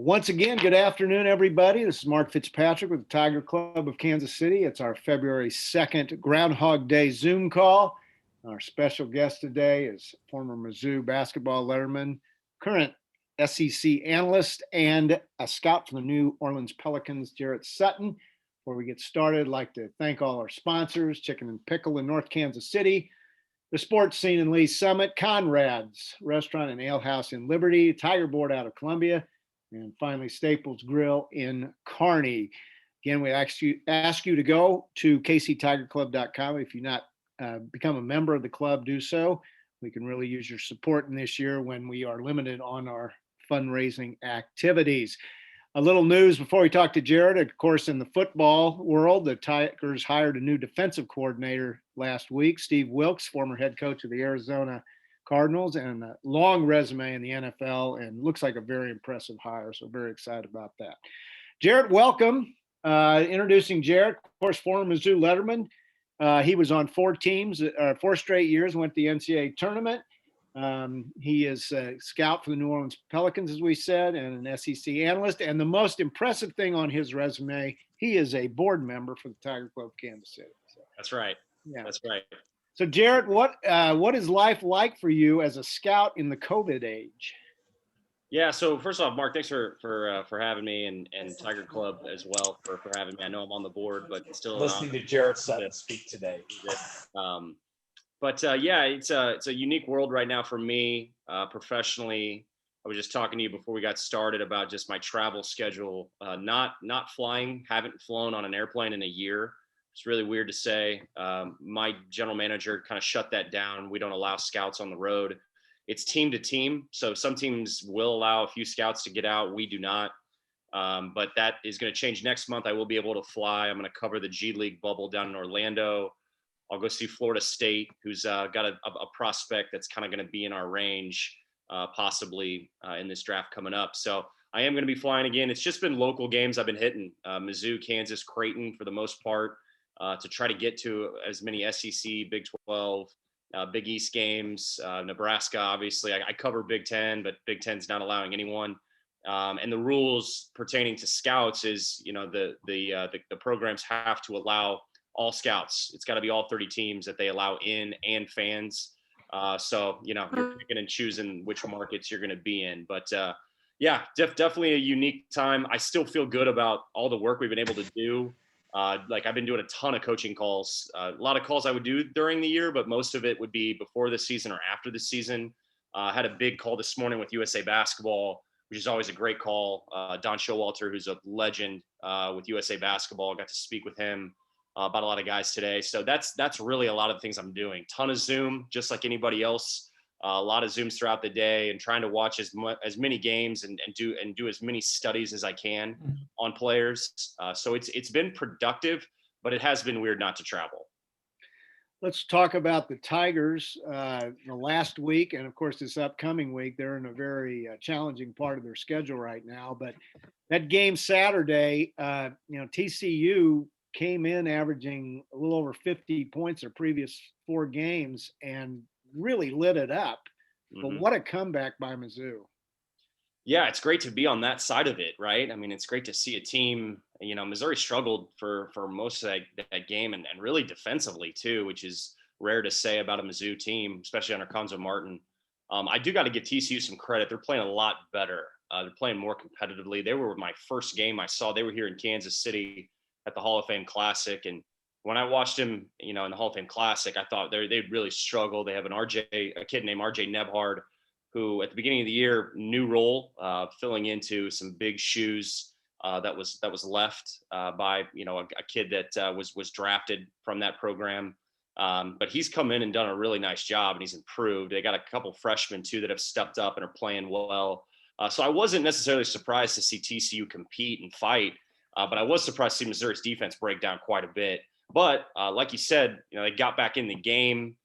Once again, good afternoon, everybody. This is Mark Fitzpatrick with the Tiger Club of Kansas City. It's our February 2nd Groundhog Day Zoom call. Our special guest today is former Mizzou basketball letterman, current SEC analyst, and a scout for the New Orleans Pelicans, Jarrett Sutton. Before we get started, I'd like to thank all our sponsors, Chicken and Pickle in North Kansas City, the sports scene in Lee Summit, Conrad's Restaurant and Ale House in Liberty, Tiger Board out of Columbia, and finally Staples Grill in Kearney. Again, we ask you to go to kctigerclub.com. If you've not become a member of the club, do so. We can really use your support in this year when we are limited on our fundraising activities. A little news before we talk to Jarrett. Of course, in the football world, the Tigers hired a new defensive coordinator last week, Steve Wilkes, former head coach of the Arizona Cardinals, and a long resume in the NFL, and looks like a very impressive hire. So very excited about that. Jarrett, welcome. Introducing Jarrett, of course, former Mizzou letterman. He was on four straight years, went to the NCAA tournament. He is a scout for the New Orleans Pelicans, as we said, and an SEC analyst. And the most impressive thing on his resume, he is a board member for the Tiger Club of Kansas City. So, that's right. Yeah, that's right. So, Jarrett, what is life like for you as a scout in the COVID age? Yeah. So first off, Mark, thanks for having me, and Tiger Club as well for having me. I know I'm on the board, but still listening to Jarrett Sutton speak today. Yeah, it's a unique world right now for me professionally. I was just talking to you before we got started about just my travel schedule. Not flying, haven't flown on an airplane in a year. It's really weird to say. My general manager kind of shut that down. We don't allow scouts on the road. It's team to team. So some teams will allow a few scouts to get out. We do not. But that is going to change next month. I will be able to fly. I'm going to cover the G League bubble down in Orlando. I'll go see Florida State, who's got a prospect that's kind of going to be in our range, possibly in this draft coming up. So I am going to be flying again. It's just been local games I've been hitting. Mizzou, Kansas, Creighton for the most part. To try to get to as many SEC, Big 12, Big East games, Nebraska, obviously. I cover Big 10, but Big 10's not allowing anyone. And the rules pertaining to scouts is, the programs have to allow all scouts. It's got to be all 30 teams that they allow in, and fans. So, you're picking and choosing which markets you're going to be in. But yeah, definitely a unique time. I still feel good about all the work we've been able to do. I've been doing a ton of coaching calls, a lot of calls I would do during the year, but most of it would be before the season or after the season. I had a big call this morning with USA Basketball, which is always a great call. Don Showalter, who's a legend with USA Basketball, got to speak with him about a lot of guys today. So that's really a lot of things I'm doing. Ton of Zoom, just like anybody else. A lot of Zooms throughout the day, and trying to watch as many games and do as many studies as I can on players. So it's been productive, but it has been weird not to travel. Let's talk about the Tigers. The last week, and of course this upcoming week, they're in a very challenging part of their schedule right now. But that game Saturday, TCU came in averaging a little over 50 points their previous four games and really lit it up. But what a comeback by Mizzou. Yeah, it's great to be on that side of it, right? I mean, it's great to see a team, Missouri struggled for most of that game, and really defensively too, which is rare to say about a Mizzou team, especially under Conzo Martin. I do got to give TCU some credit. They're playing a lot better. They're playing more competitively. They were my first game I saw. They were here in Kansas City at the Hall of Fame Classic, and when I watched him, in the Hall of Fame Classic, I thought they'd really struggle. They have a kid named RJ Nebhard, who at the beginning of the year, new role, filling into some big shoes that was left by a kid that was drafted from that program. But he's come in and done a really nice job, and he's improved. They got a couple freshmen too that have stepped up and are playing well. So I wasn't necessarily surprised to see TCU compete and fight, but I was surprised to see Missouri's defense break down quite a bit. But like you said, they got back in the game.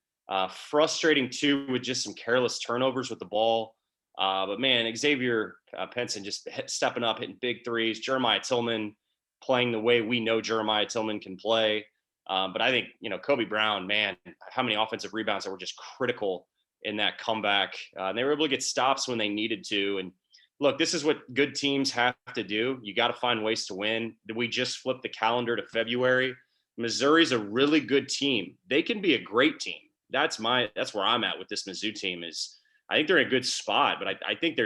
Frustrating too with just some careless turnovers with the ball. But man, Xavier Pinson just stepping up, hitting big threes. Jeremiah Tillman playing the way we know Jeremiah Tillman can play. But I think, Kobe Brown, man, how many offensive rebounds that were just critical in that comeback. And they were able to get stops when they needed to. And Look, this is what good teams have to do. You got to find ways to win. We just flipped the calendar to February. Missouri's a really good team. They can be a great team. That's where I'm at with this Mizzou team. Is I think they're in a good spot, but I think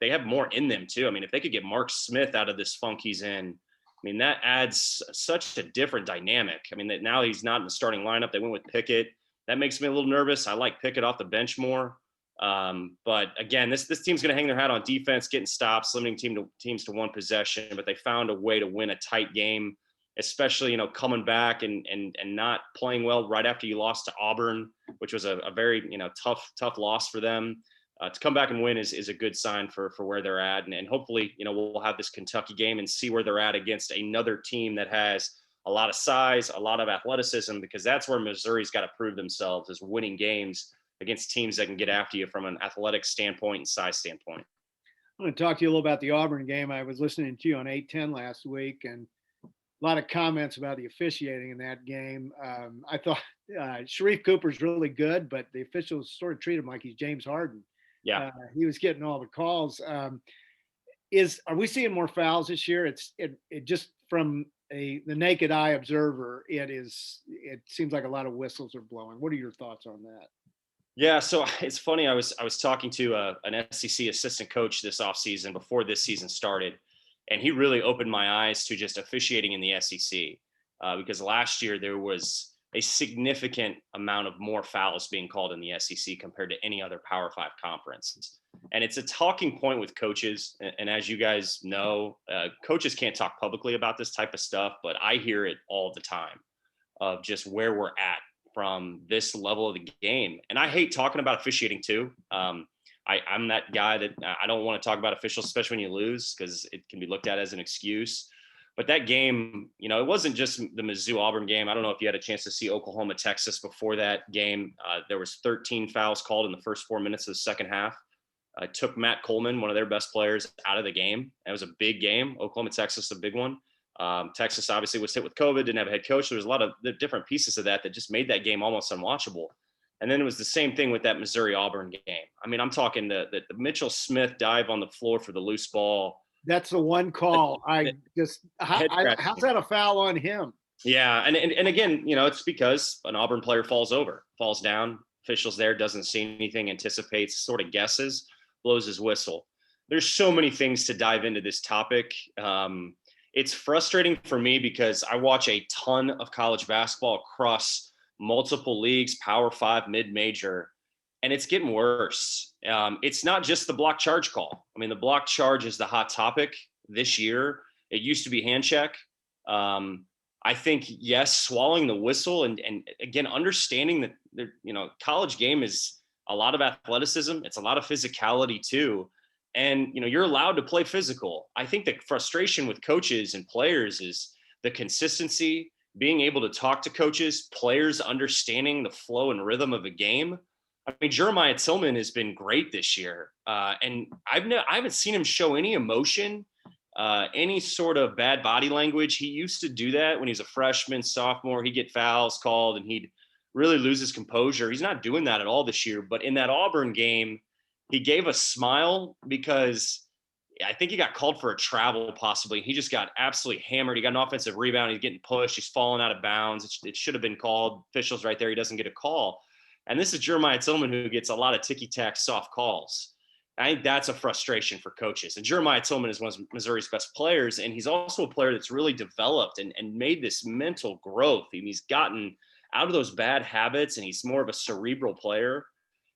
they have more in them too. I mean, if they could get Mark Smith out of this funk he's in, I mean, that adds such a different dynamic. I mean, that now he's not in the starting lineup. They went with Pickett. That makes me a little nervous. I like Pickett off the bench more. But again, this team's going to hang their hat on defense, getting stops, limiting teams to one possession. But they found a way to win a tight game, especially coming back and not playing well right after you lost to Auburn, which was a very tough loss for them. To come back and win is a good sign for where they're at, and hopefully we'll have this Kentucky game and see where they're at against another team that has a lot of size, a lot of athleticism, because that's where Missouri's got to prove themselves, is winning games against teams that can get after you from an athletic standpoint and size standpoint. I'm going to talk to you a little about the Auburn game. I was listening to you on 810 last week, and a lot of comments about the officiating in that game. I thought Sharif Cooper's really good, but the officials sort of treat him like he's James Harden. Yeah. He was getting all the calls. Are we seeing more fouls this year? It just from the naked eye observer, it seems like a lot of whistles are blowing. What are your thoughts on that? Yeah, so it's funny. I was talking to an SEC assistant coach this offseason before this season started, and he really opened my eyes to just officiating in the SEC because last year there was a significant amount of more fouls being called in the SEC compared to any other Power 5 conference. And it's a talking point with coaches. And as you guys know, coaches can't talk publicly about this type of stuff, but I hear it all the time of just where we're at from this level of the game. And I hate talking about officiating too. I'm that guy that I don't want to talk about officials, especially when you lose, because it can be looked at as an excuse. But that game, it wasn't just the Mizzou Auburn game. I don't know if you had a chance to see Oklahoma, Texas before that game. There was 13 fouls called in the first 4 minutes of the second half. Took Matt Coleman, one of their best players, out of the game. It was a big game. Oklahoma, Texas, a big one. Texas obviously was hit with COVID, didn't have a head coach. There was a lot of the different pieces of that just made that game almost unwatchable. And then it was the same thing with that Missouri Auburn game. I mean, I'm talking the Mitchell Smith dive on the floor for the loose ball. That's the one call. How's that a foul on him? Yeah. And again, it's because an Auburn player falls down, officials there, doesn't see anything, anticipates, sort of guesses, blows his whistle. There's so many things to dive into this topic. It's frustrating for me because I watch a ton of college basketball across multiple leagues, Power 5, mid-major, and it's getting worse. It's not just the block charge call. I mean, the block charge is the hot topic this year. It used to be hand check. I think, yes, swallowing the whistle and again, understanding that, college game is a lot of athleticism. It's a lot of physicality too. And, you're allowed to play physical. I think the frustration with coaches and players is the consistency, being able to talk to coaches, players understanding the flow and rhythm of a game. I mean, Jeremiah Tillman has been great this year. And I haven't seen him show any emotion, any sort of bad body language. He used to do that when he was a freshman, sophomore. He'd get fouls called and he'd really lose his composure. He's not doing that at all this year. But in that Auburn game, he gave a smile because I think he got called for a travel possibly. He just got absolutely hammered. He got an offensive rebound. He's getting pushed. He's falling out of bounds. It should have been called. Officials right there. He doesn't get a call. And this is Jeremiah Tillman, who gets a lot of ticky-tack soft calls. I think that's a frustration for coaches. And Jeremiah Tillman is one of Missouri's best players. And he's also a player that's really developed and made this mental growth. And he's gotten out of those bad habits and he's more of a cerebral player.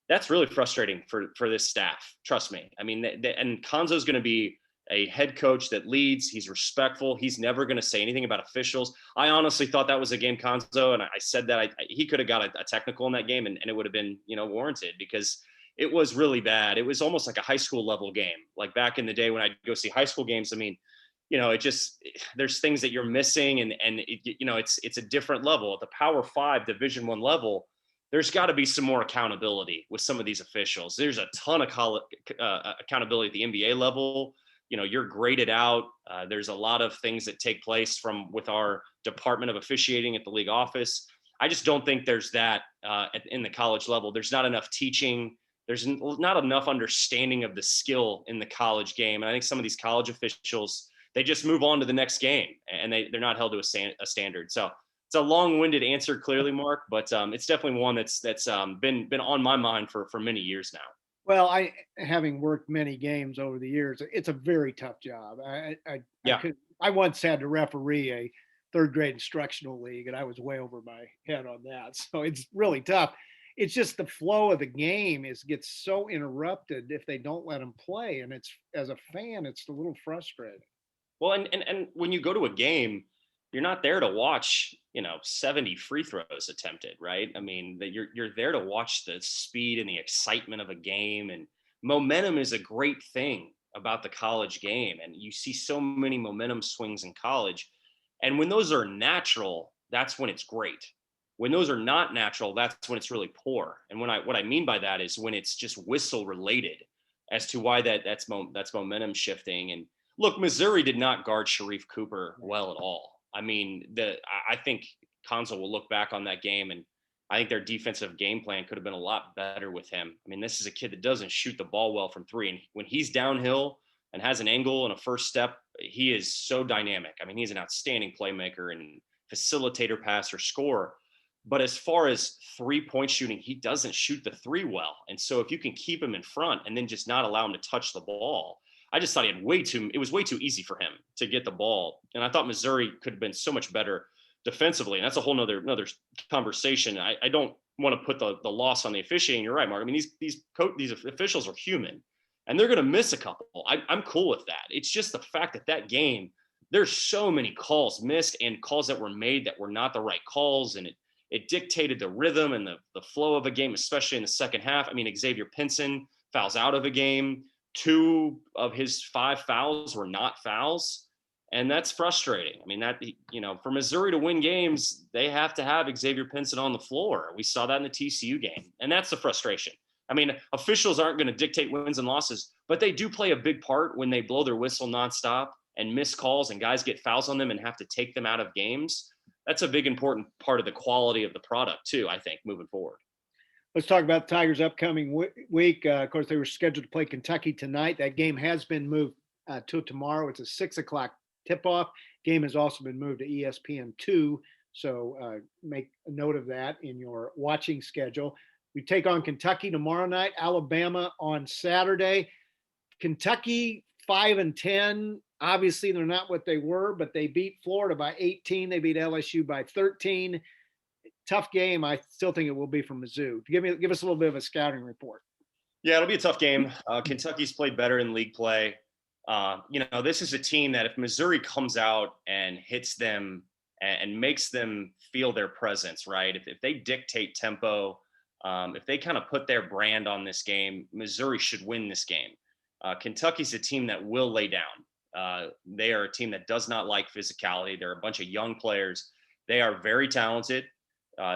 That's really frustrating for this staff. Trust me. I mean, and Konzo's going to be a head coach that leads. He's respectful. He's never going to say anything about officials. I honestly thought that was a game Konzo, and I said that he could have got a technical in that game, and it would have been warranted because it was really bad. It was almost like a high school level game. Like back in the day when I'd go see high school games, I mean, there's things that you're missing, and it's a different level at the Power 5 Division I level. There's got to be some more accountability with some of these officials. There's a ton of accountability at the NBA level. You're graded out. There's a lot of things that take place with our Department of Officiating at the league office. I just don't think there's that in the college level. There's not enough teaching there's not enough understanding of the skill in the college game. And I think some of these college officials, they just move on to the next game and they're not held to a standard. So it's a long-winded answer, clearly, Mark, but it's definitely one that's been on my mind for many years now. Well, having worked many games over the years, it's a very tough job. I once had to referee a third grade instructional league, and I was way over my head on that. So it's really tough. It's just the flow of the game gets so interrupted if they don't let them play, and it's, as a fan, it's a little frustrating. Well, and when you go to a game, you're not there to watch, 70 free throws attempted, right? I mean, you're there to watch the speed and the excitement of a game, and momentum is a great thing about the college game. And you see so many momentum swings in college. And when those are natural, that's when it's great. When those are not natural, that's when it's really poor. And what I mean by that is when it's just whistle related as to why that's momentum shifting. And look, Missouri did not guard Sharif Cooper well at all. I mean, I think Konzel will look back on that game, and I think their defensive game plan could have been a lot better with him. I mean, this is a kid that doesn't shoot the ball well from three, and when he's downhill and has an angle and a first step, he is so dynamic. I mean, he's an outstanding playmaker and facilitator, passer, scorer. But as far as 3-point shooting, he doesn't shoot the three well. And so if you can keep him in front and then just not allow him to touch the ball, I just thought it was way too easy for him to get the ball. And I thought Missouri could have been so much better defensively. And that's a whole nother conversation. I don't want to put the loss on the officiating. You're right, Mark. I mean, these officials are human, and they're going to miss a couple. I'm cool with that. It's just the fact that game, there's so many calls missed and calls that were made that were not the right calls. And it dictated the rhythm and the flow of a game, especially in the second half. I mean, Xavier Pinson fouls out of a game. 2 of his 5 fouls were not fouls. And that's frustrating. I mean, for Missouri to win games, they have to have Xavier Pinson on the floor. We saw that in the TCU game. And that's the frustration. I mean, officials aren't going to dictate wins and losses, but they do play a big part when they blow their whistle nonstop and miss calls and guys get fouls on them and have to take them out of games. That's a big, important part of the quality of the product too, I think, moving forward. Let's talk about the Tigers' upcoming week. Of course, they were scheduled to play Kentucky tonight. That game has been moved till tomorrow. It's a 6:00 tip-off. Game has also been moved to ESPN2, so make a note of that in your watching schedule. We take on Kentucky tomorrow night, Alabama on Saturday. Kentucky 5-10. Obviously, they're not what they were, but they beat Florida by 18. They beat LSU by 13. Tough game. I still think it will be for Mizzou. Give us a little bit of a scouting report. Yeah, it'll be a tough game. Kentucky's played better in league play. This is a team that if Missouri comes out and hits them and makes them feel their presence, right? If they dictate tempo, if they kind of put their brand on this game, Missouri should win this game. Kentucky's a team that will lay down. They are a team that does not like physicality. They're a bunch of young players. They are very talented.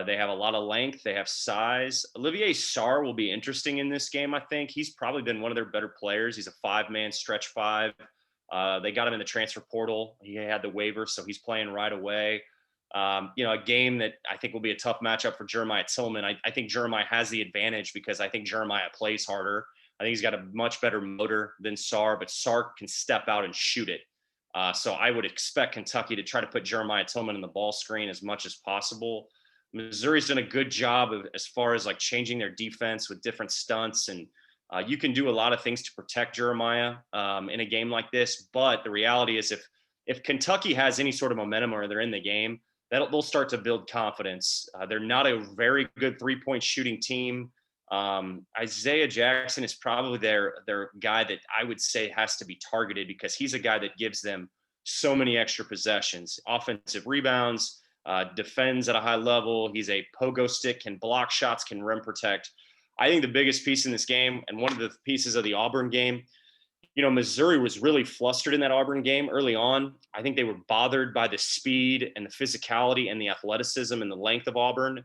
They have a lot of length. They have size. Olivier Sarr will be interesting in this game, I think. He's probably been one of their better players. He's a 5-man stretch 5. They got him in the transfer portal. He had the waiver, so he's playing right away. A game that I think will be a tough matchup for Jeremiah Tillman. I think Jeremiah has the advantage because I think Jeremiah plays harder. I think he's got a much better motor than Sarr, but Sarr can step out and shoot it. So I would expect Kentucky to try to put Jeremiah Tillman in the ball screen as much as possible. Missouri's done a good job as far as like changing their defense with different stunts. And you can do a lot of things to protect Jeremiah in a game like this. But the reality is if Kentucky has any sort of momentum or they're in the game, they'll start to build confidence. They're not a very good 3-point shooting team. Isaiah Jackson is probably their guy that I would say has to be targeted because he's a guy that gives them so many extra possessions, offensive rebounds, defends at a high level. He's a pogo stick, can block shots, can rim protect. I think the biggest piece in this game, and one of the pieces of the Auburn game, Missouri was really flustered in that Auburn game early on. I think they were bothered by the speed and the physicality and the athleticism and the length of Auburn.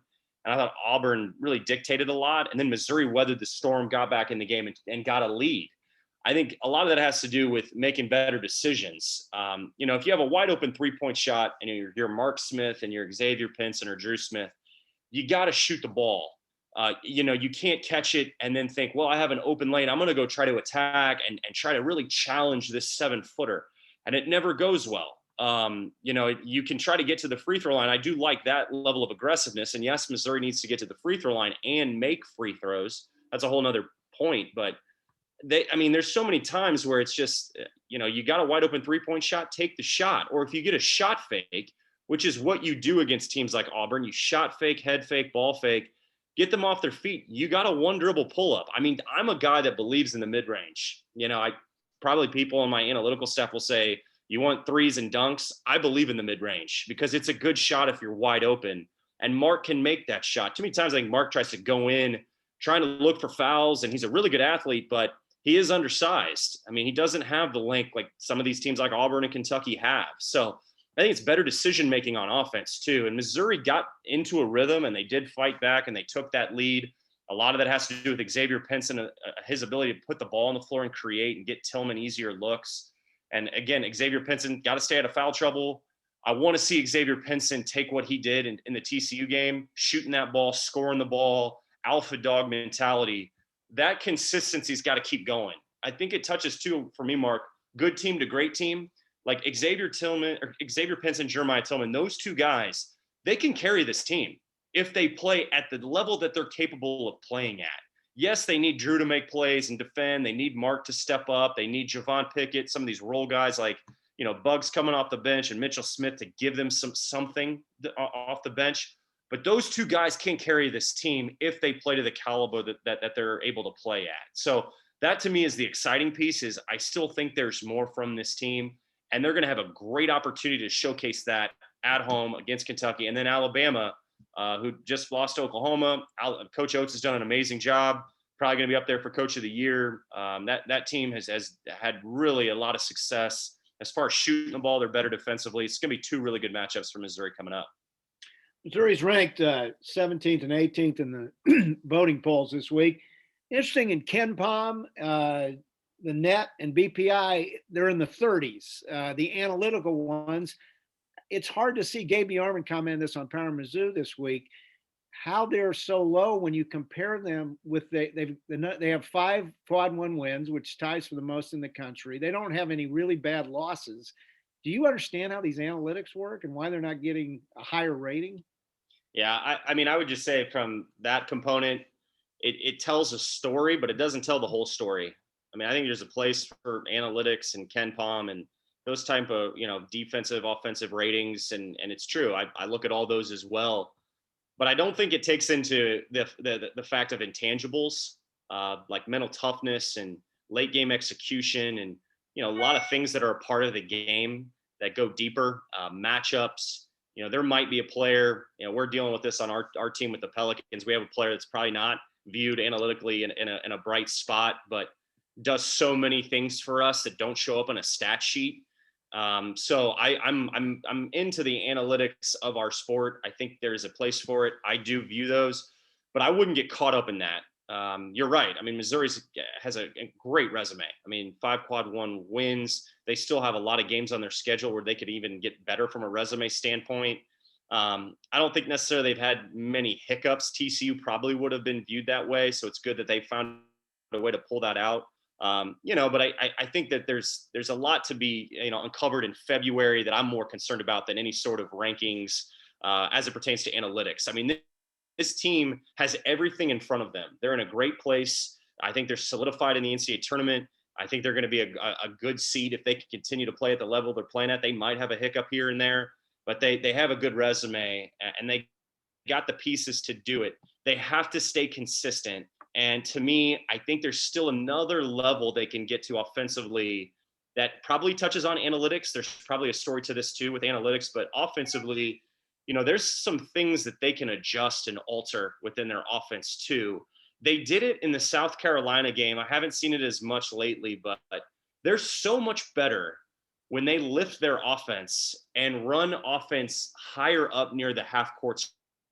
And I thought Auburn really dictated a lot. And then Missouri weathered the storm, got back in the game and got a lead. I think a lot of that has to do with making better decisions. If you have a wide open 3-point shot and you're Mark Smith and you're Xavier Pinson or Drew Smith, you got to shoot the ball. You can't catch it and then think, well, I have an open lane. I'm going to go try to attack and try to really challenge this 7-footer. And it never goes well. You can try to get to the free throw line. I do like that level of aggressiveness. And yes, Missouri needs to get to the free throw line and make free throws. That's a whole nother point. But there's so many times where it's just, you got a wide open 3-point shot, take the shot. Or if you get a shot fake, which is what you do against teams like Auburn, you shot fake, head fake, ball fake, get them off their feet. You got a 1-dribble pull up. I'm a guy that believes in the mid range. Probably people on my analytical staff will say, you want threes and dunks. I believe in the mid range because it's a good shot if you're wide open. And Mark can make that shot. Too many times I think Mark tries to go in trying to look for fouls, and he's a really good athlete, but he is undersized. He doesn't have the length like some of these teams like Auburn and Kentucky have. So I think it's better decision-making on offense too. And Missouri got into a rhythm and they did fight back and they took that lead. A lot of that has to do with Xavier Pinson, his ability to put the ball on the floor and create and get Tillman easier looks. And again, Xavier Pinson got to stay out of foul trouble. I want to see Xavier Pinson take what he did in the TCU game, shooting that ball, scoring the ball, alpha dog mentality. That consistency's got to keep going. I think it touches too, for me, Mark, good team to great team. Like Xavier Pinson, Jeremiah Tillman, those two guys, they can carry this team if they play at the level that they're capable of playing at. Yes, they need Drew to make plays and defend. They need Mark to step up. They need Javon Pickett, some of these role guys like, Bugs coming off the bench and Mitchell Smith to give them something off the bench. But those two guys can carry this team if they play to the caliber that they're able to play at. So that to me is the exciting piece. Is I still think there's more from this team. And they're going to have a great opportunity to showcase that at home against Kentucky. And then Alabama, who just lost to Oklahoma. Coach Oates has done an amazing job. Probably going to be up there for Coach of the Year. That team has had really a lot of success. As far as shooting the ball, they're better defensively. It's going to be two really good matchups for Missouri coming up. Missouri's ranked 17th and 18th in the voting polls this week. Interesting in KenPom, the net and BPI, they're in the 30s. The analytical ones, it's hard to see. Gabe Yarman commented this on Power Mizzou this week, how they're so low when you compare them with they have 5 quad 1 wins, which ties for the most in the country. They don't have any really bad losses. Do you understand how these analytics work and why they're not getting a higher rating? Yeah, I would just say from that component, it tells a story, but it doesn't tell the whole story. I think there's a place for analytics and KenPom and those type of, defensive, offensive ratings. And it's true. I look at all those as well, but I don't think it takes into the fact of intangibles, like mental toughness and late game execution and, a lot of things that are a part of the game that go deeper, matchups. There might be a player, we're dealing with this on our team with the Pelicans. We have a player that's probably not viewed analytically in a bright spot, but does so many things for us that don't show up on a stat sheet. So I'm into the analytics of our sport. I think there's a place for it. I do view those, but I wouldn't get caught up in that. You're right. Missouri has a great resume. 5 quad 1 wins. They still have a lot of games on their schedule where they could even get better from a resume standpoint. I don't think necessarily they've had many hiccups. TCU probably would have been viewed that way. So it's good that they found a way to pull that out. But I think that there's a lot to be, uncovered in February that I'm more concerned about than any sort of rankings as it pertains to analytics. This team has everything in front of them. They're in a great place. I think they're solidified in the NCAA tournament. I think they're going to be a good seed if they can continue to play at the level they're playing at. They might have a hiccup here and there, but they have a good resume and they got the pieces to do it. They have to stay consistent. And to me, I think there's still another level they can get to offensively that probably touches on analytics. There's probably a story to this too with analytics, but offensively, there's some things that they can adjust and alter within their offense too. They did it in the South Carolina game. I haven't seen it as much lately, but they're so much better when they lift their offense and run offense higher up near the half court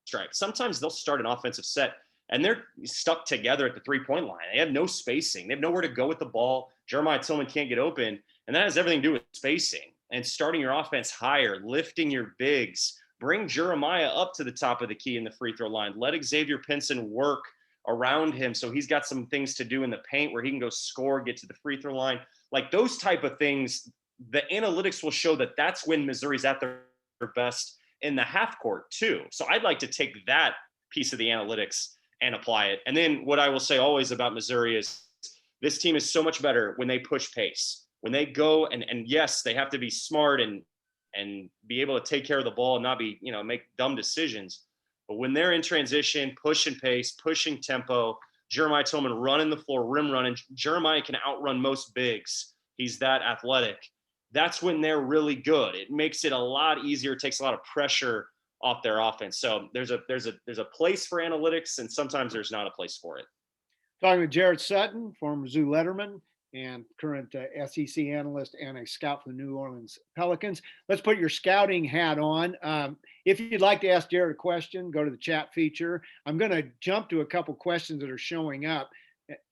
stripe. Sometimes they'll start an offensive set and they're stuck together at the 3-point line. They have no spacing. They have nowhere to go with the ball. Jeremiah Tillman can't get open. And that has everything to do with spacing and starting your offense higher, lifting your bigs, bring Jeremiah up to the top of the key in the free throw line. Let Xavier Pinson work around him. So he's got some things to do in the paint where he can go score, get to the free throw line, like those type of things. The analytics will show that that's when Missouri's at their best in the half court too. So I'd like to take that piece of the analytics and apply it. And then what I will say always about Missouri is this team is so much better when they push pace, when they go and yes, they have to be smart and be able to take care of the ball and not be, make dumb decisions. But when they're in transition, pushing pace, pushing tempo, Jeremiah Tillman running the floor, rim running, Jeremiah can outrun most bigs. He's that athletic. That's when they're really good. It makes it a lot easier. It takes a lot of pressure off their offense. So there's a place for analytics, and sometimes there's not a place for it. Talking with Jarrett Sutton, former Mizzou letterman and current SEC analyst and a scout for the New Orleans Pelicans. Let's put your scouting hat on. If you'd like to ask Jarrett a question, go to the chat feature. I'm going to jump to a couple questions that are showing up.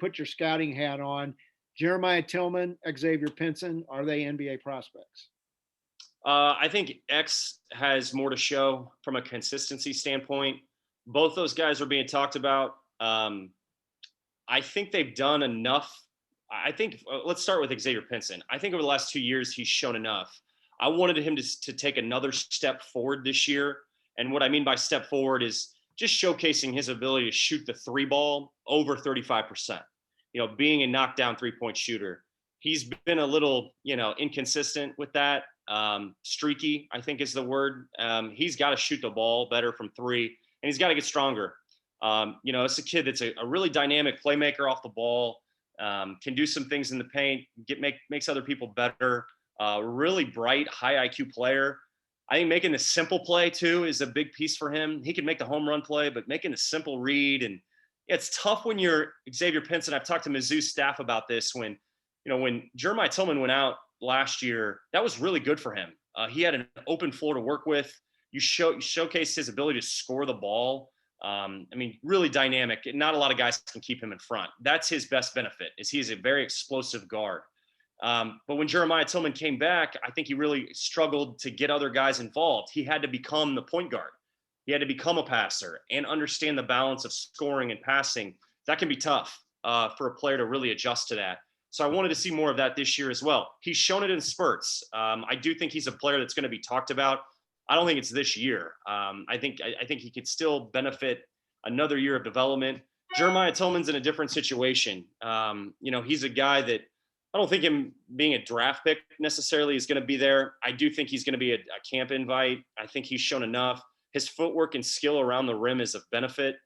Put your scouting hat on. Jeremiah Tillman, Xavier Pinson, are they NBA prospects? I think X has more to show from a consistency standpoint. Both those guys are being talked about. I think they've done enough. I think let's start with Xavier Pinson. I think over the last 2 years, he's shown enough. I wanted him to take another step forward this year. And what I mean by step forward is just showcasing his ability to shoot the three ball over 35%, being a knockdown 3-point shooter. He's been a little, inconsistent with that. Streaky, I think is the word. He's got to shoot the ball better from three, and he's got to get stronger. It's a kid that's a really dynamic playmaker off the ball, can do some things in the paint, makes other people better. Really bright, high IQ player. I think making the simple play too is a big piece for him. He can make the home run play, but making the simple read, and it's tough when you're Xavier Pinson. I've talked to Mizzou staff about this when Jeremiah Tillman went out last year, that was really good for him. He had an open floor to work with. You showcased his ability to score the ball. Really dynamic. Not a lot of guys can keep him in front. That's his best benefit, is he's a very explosive guard. But when Jeremiah Tillman came back, I think he really struggled to get other guys involved. He had to become the point guard. He had to become a passer and understand the balance of scoring and passing. That can be tough for a player to really adjust to that. So I wanted to see more of that this year as well. He's shown it in spurts. I do think he's a player that's going to be talked about. I don't think it's this year. I think he could still benefit another year of development. Jeremiah Tillman's in a different situation. He's a guy that I don't think him being a draft pick necessarily is going to be there. I do think he's going to be a camp invite. I think he's shown enough. His footwork and skill around the rim is of benefit.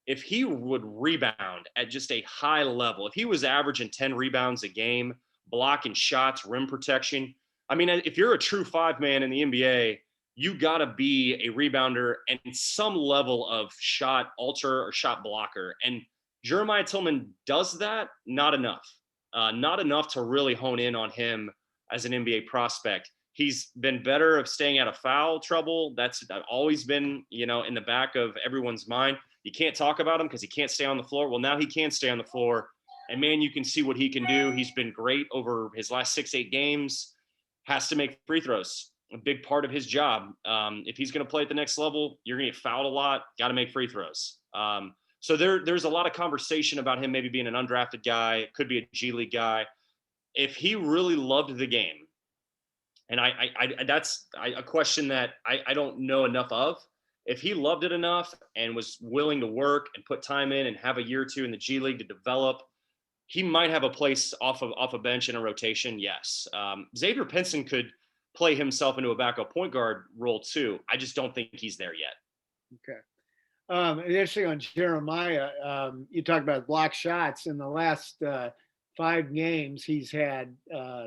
If he would rebound at just a high level, if he was averaging 10 rebounds a game, blocking shots, rim protection, if you're a true five-man in the NBA, you got to be a rebounder and some level of shot alter or shot blocker. And Jeremiah Tillman does that, not enough. Not enough to really hone in on him as an NBA prospect. He's been better of staying out of foul trouble. That's always been, in the back of everyone's mind. You can't talk about him because he can't stay on the floor. Well, now he can stay on the floor. And, man, you can see what he can do. He's been great over his last 6-8 games. Has to make free throws. A big part of his job. If he's going to play at the next level, you're going to get fouled a lot. Got to make free throws. So there's a lot of conversation about him maybe being an undrafted guy. Could be a G League guy. If he really loved the game, and that's a question that I don't know enough of. If he loved it enough and was willing to work and put time in and have a year or two in the G League to develop, he might have a place off a bench in a rotation. Yes. Xavier Pinson could play himself into a backup point guard role too. I just don't think he's there yet. Okay. Interesting on Jeremiah, you talked about block shots. In the last 5 games, he's had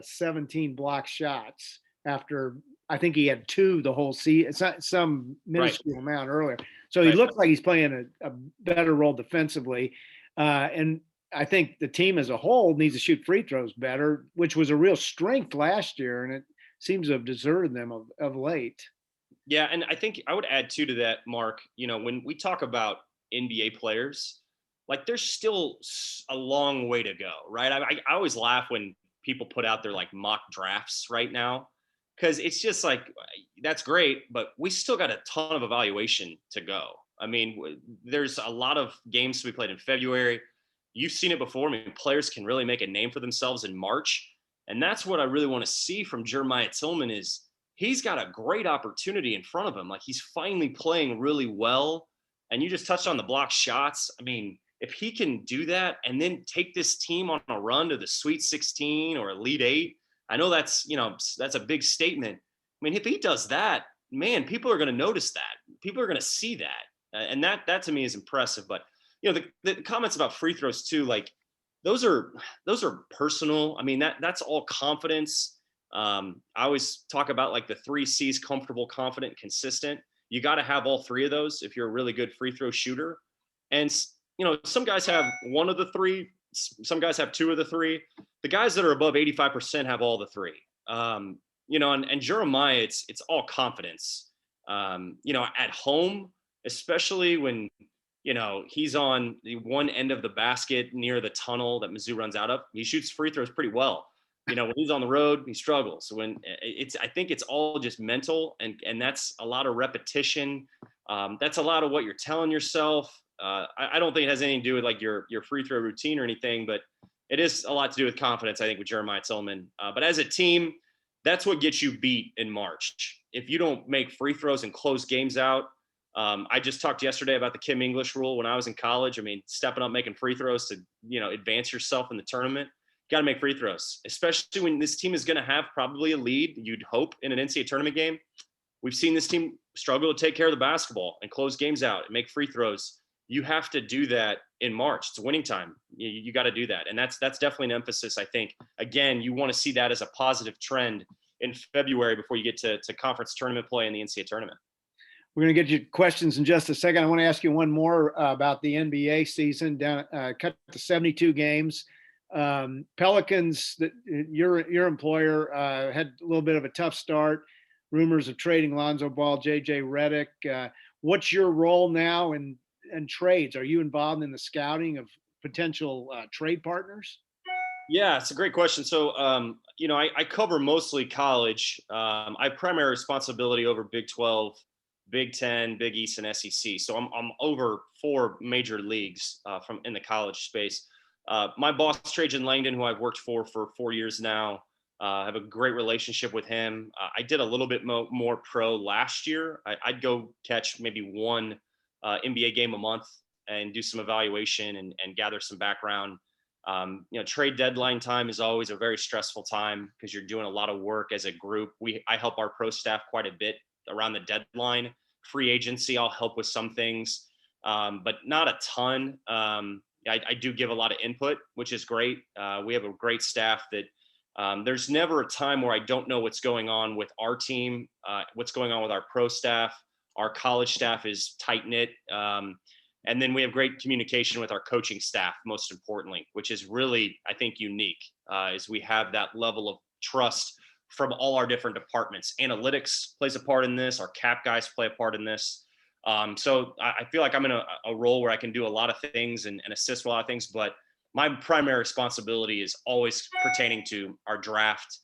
17 block shots after I think he had 2 the whole season. It's not some minuscule amount earlier. So he looks like he's playing a better role defensively. And I think the team as a whole needs to shoot free throws better, which was a real strength last year. And it seems to have deserted them of late. Yeah, and I think I would add too to that, Mark, when we talk about NBA players, like there's still a long way to go, right? I always laugh when people put out their like mock drafts right now, because it's just like, that's great, but we still got a ton of evaluation to go. I mean, there's a lot of games to be played in February. You've seen it before. I mean, players can really make a name for themselves in March. And that's what I really want to see from Jeremiah Tillman is he's got a great opportunity in front of him. Like he's finally playing really well. And you just touched on the block shots. I mean, if he can do that and then take this team on a run to the Sweet 16 or Elite Eight, I know that's a big statement. I mean, if he does that, man, people are going to notice that. People are going to see that. And that to me is impressive. But, the comments about free throws too, like those are personal. I mean, that's all confidence. I always talk about like the 3 C's: comfortable, confident, consistent. You got to have all 3 of those if you're a really good free throw shooter. And, some guys have 1 of the 3, some guys have 2 of the 3. The guys that are above 85% have all the 3. And Jeremiah, it's all confidence. At home, especially when, he's on the one end of the basket near the tunnel that Mizzou runs out of, he shoots free throws pretty well. When he's on the road, he struggles. I think it's all just mental, and that's a lot of repetition. That's a lot of what you're telling yourself. I don't think it has anything to do with like your free throw routine or anything, but it is a lot to do with confidence, I think, with Jeremiah Tillman. But as a team, that's what gets you beat in March. If you don't make free throws and close games out, I just talked yesterday about the Kim English rule when I was in college. I mean, stepping up, making free throws to, advance yourself in the tournament. Got to make free throws, especially when this team is going to have probably a lead, you'd hope, in an NCAA tournament game. We've seen this team struggle to take care of the basketball and close games out and make free throws. You have to do that in March. It's winning time. You got to do that. And that's definitely an emphasis, I think. Again, you want to see that as a positive trend in February before you get to conference tournament play in the NCAA tournament. We're going to get you questions in just a second. I want to ask you one more about the NBA season, cut to 72 games. Pelicans, your employer, had a little bit of a tough start. Rumors of trading Lonzo Ball, JJ Redick. What's your role now in trades? Are you involved in the scouting of potential trade partners? Yeah, it's a great question. So, I cover mostly college. I have primary responsibility over Big 12, Big 10, Big East, and SEC. So I'm over 4 major leagues from in the college space. My boss, Trajan Langdon, who I've worked for 4 years now, I have a great relationship with him. I did a little bit more pro last year. I'd go catch maybe one NBA game a month and do some evaluation and gather some background. Trade deadline time is always a very stressful time because you're doing a lot of work as a group. I help our pro staff quite a bit around the deadline. Free agency, I'll help with some things, but not a ton. I do give a lot of input, which is great. We have a great staff that there's never a time where I don't know what's going on with our team, what's going on with our pro staff. Our college staff is tight knit. And then we have great communication with our coaching staff, most importantly, which is really, I think, unique, is we have that level of trust from all our different departments. Analytics plays a part in this. Our cap guys play a part in this. So I feel like I'm in a role where I can do a lot of things and assist with a lot of things, but my primary responsibility is always pertaining to our draft,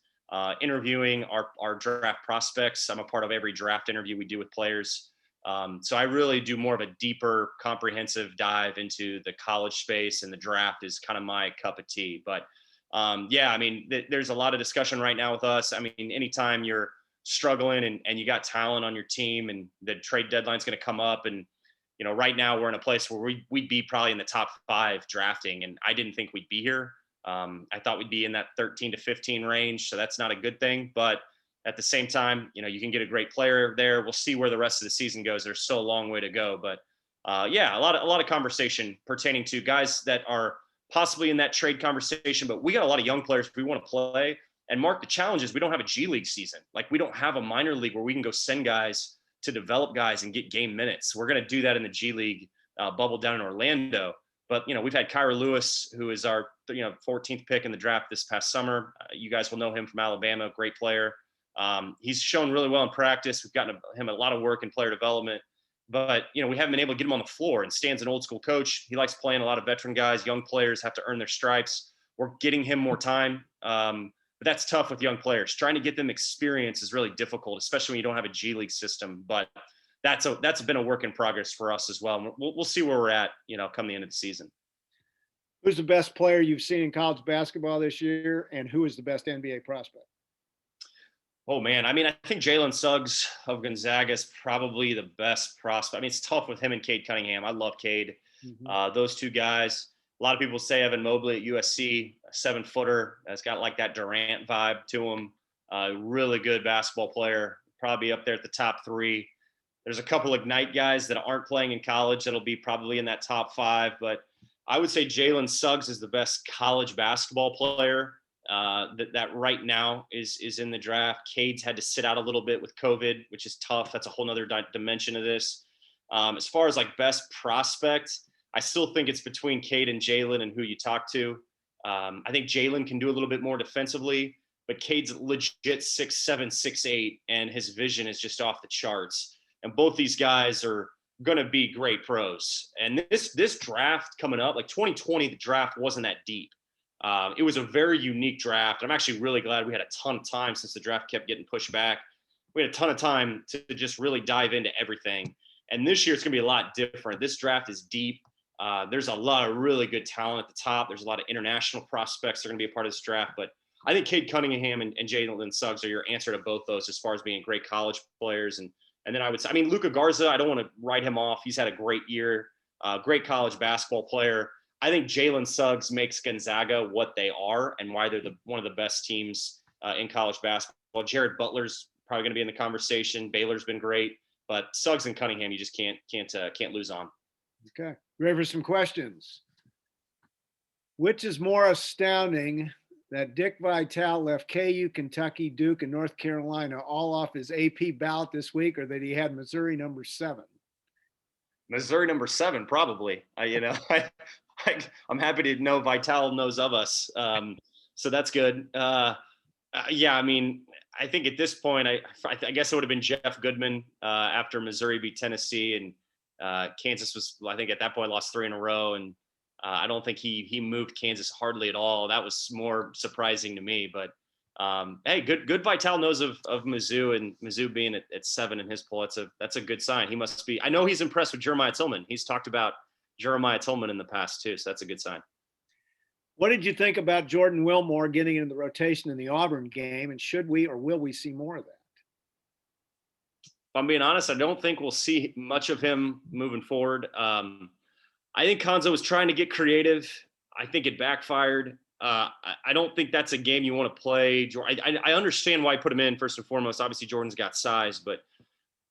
interviewing our draft prospects. I'm a part of every draft interview we do with players. So I really do more of a deeper, comprehensive dive into the college space, and the draft is kind of my cup of tea. But there's a lot of discussion right now with us. I mean, anytime you're struggling and you got talent on your team and the trade deadline is going to come up, and right now we're in a place where we'd be probably in the top 5 drafting, and I didn't think we'd be here. I thought we'd be in that 13 to 15 range, so that's not a good thing. But at the same time, you can get a great player there. We'll see where the rest of the season goes. There's still a long way to go, but a lot of conversation pertaining to guys that are possibly in that trade conversation. But we got a lot of young players we want to play. And Mark, the challenge is we don't have a G League season. Like, we don't have a minor league where we can go send guys to develop guys and get game minutes. We're going to do that in the G League bubble down in Orlando. But, we've had Kyra Lewis, who is our 14th pick in the draft this past summer. You guys will know him from Alabama, great player. He's shown really well in practice. We've gotten him a lot of work in player development, but we haven't been able to get him on the floor. And Stan's an old school coach. He likes playing a lot of veteran guys. Young players have to earn their stripes. We're getting him more time. But that's tough with young players. Trying to get them experience is really difficult, especially when you don't have a G League system. But that's been a work in progress for us as well. And we'll see where we're at, come the end of the season. Who's the best player you've seen in college basketball this year, and who is the best NBA prospect? Oh man, I mean, I think Jalen Suggs of Gonzaga is probably the best prospect. I mean, it's tough with him and Cade Cunningham. I love Cade. Those two guys. A lot of people say Evan Mobley at USC, a 7-footer, that's got like that Durant vibe to him. Really good basketball player, probably up there at the top 3. There's a couple Ignite guys that aren't playing in college that'll be probably in that top 5, but I would say Jalen Suggs is the best college basketball player that right now is in the draft. Cade's had to sit out a little bit with COVID, which is tough. That's a whole nother dimension of this. As far as like best prospect, I still think it's between Cade and Jalen and who you talk to. I think Jalen can do a little bit more defensively, but Cade's legit 6'7", 6'8", and his vision is just off the charts. And both these guys are going to be great pros. And this draft coming up, like 2020, the draft wasn't that deep. It was a very unique draft. I'm actually really glad we had a ton of time since the draft kept getting pushed back. We had a ton of time to just really dive into everything. And this year it's going to be a lot different. This draft is deep. There's a lot of really good talent at the top. There's a lot of international prospects that are going to be a part of this draft. But I think Cade Cunningham and Jalen Suggs are your answer to both those as far as being great college players. And then I would say, I mean, Luka Garza, I don't want to write him off. He's had a great year, great college basketball player. I think Jalen Suggs makes Gonzaga what they are and why they're one of the best teams in college basketball. Jared Butler's probably going to be in the conversation. Baylor's been great, but Suggs and Cunningham, you just can't lose on. Okay, ready for some questions? Which is more astounding, that Dick Vitale left KU, Kentucky, Duke, and North Carolina all off his AP ballot this week, or that he had Missouri number 7? Missouri number 7, probably. I'm happy to know Vitale knows of us, so that's good. Yeah, I mean, I think at this point, I guess it would have been Jeff Goodman after Missouri beat Tennessee, and Kansas was, I think at that point, lost 3 in a row, and I don't think he moved Kansas hardly at all. That was more surprising to me, but hey, good Vitale knows of Mizzou, and Mizzou being at 7 in his poll. That's a good sign. He must be. I know he's impressed with Jeremiah Tillman. He's talked about Jeremiah Tillman in the past too, so that's a good sign. What did you think about Jordan Wilmore getting into the rotation in the Auburn game, and should we or will we see more of that? If I'm being honest, I don't think we'll see much of him moving forward. I think Konzo was trying to get creative. I think it backfired. I don't think that's a game you want to play. I understand why I put him in first and foremost. Obviously, Jordan's got size, but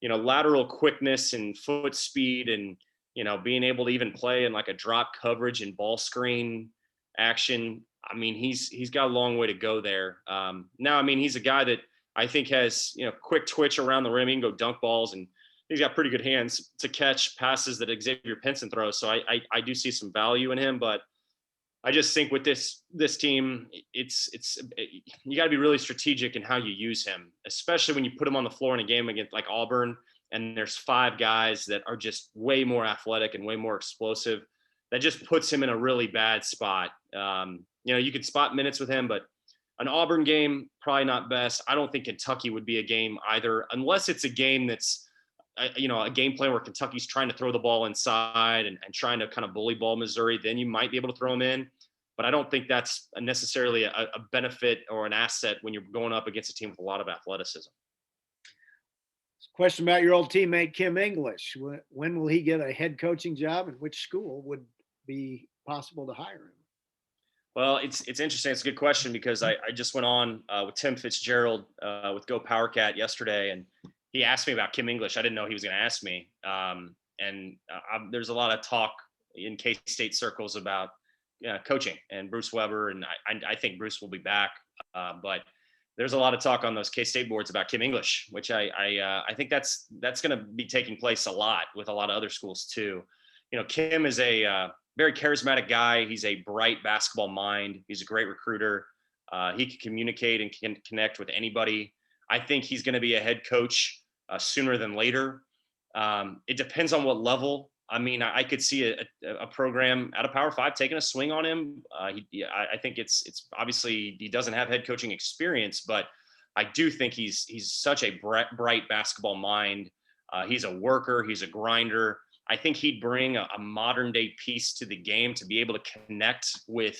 lateral quickness and foot speed, and being able to even play in like a drop coverage and ball screen action. I mean, he's got a long way to go there. Now, I mean, he's a guy that I think has quick twitch around the rim. He can go dunk balls, and he's got pretty good hands to catch passes that Xavier Pinson throws. So I do see some value in him, but I just think with this team, it's you got to be really strategic in how you use him, especially when you put him on the floor in a game against like Auburn, and there's 5 guys that are just way more athletic and way more explosive. That just puts him in a really bad spot. You can spot minutes with him, but an Auburn game, probably not best. I don't think Kentucky would be a game either, unless it's a game that's a game plan where Kentucky's trying to throw the ball inside and trying to kind of bully ball Missouri. Then you might be able to throw them in, but I don't think that's necessarily a benefit or an asset when you're going up against a team with a lot of athleticism. Question about your old teammate Kim English. When will he get a head coaching job, and which school would be possible to hire him? Well, it's interesting. It's a good question, because I just went on with Tim Fitzgerald with Go PowerCat yesterday, and he asked me about Kim English. I didn't know he was going to ask me. There's a lot of talk in K-State circles about coaching and Bruce Weber, and I think Bruce will be back. But there's a lot of talk on those K-State boards about Kim English, which I think that's going to be taking place a lot with a lot of other schools too. Kim is a very charismatic guy. He's a bright basketball mind. He's a great recruiter. He can communicate and can connect with anybody. I think he's going to be a head coach sooner than later. It depends on what level. I mean, I could see a program at a Power 5 taking a swing on him. I think it's obviously he doesn't have head coaching experience, but I do think he's such a bright basketball mind. He's a worker. He's a grinder. I think he'd bring a modern day piece to the game to be able to connect with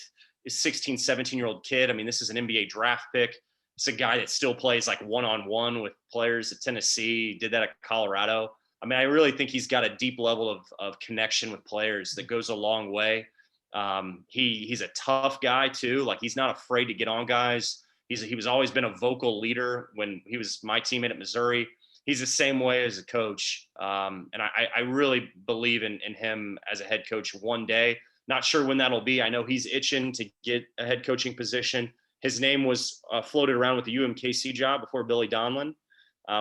a 16, 17-year-old kid. I mean, this is an NBA draft pick. It's a guy that still plays like one-on-one with players at Tennessee, did that at Colorado. I mean, I really think he's got a deep level of connection with players that goes a long way. He's a tough guy too. Like, he's not afraid to get on guys. He was always been a vocal leader when he was my teammate at Missouri. He's the same way as a coach. And I really believe in him as a head coach one day. Not sure when that'll be. I know he's itching to get a head coaching position. His name was floated around with the UMKC job before Billy Donlin,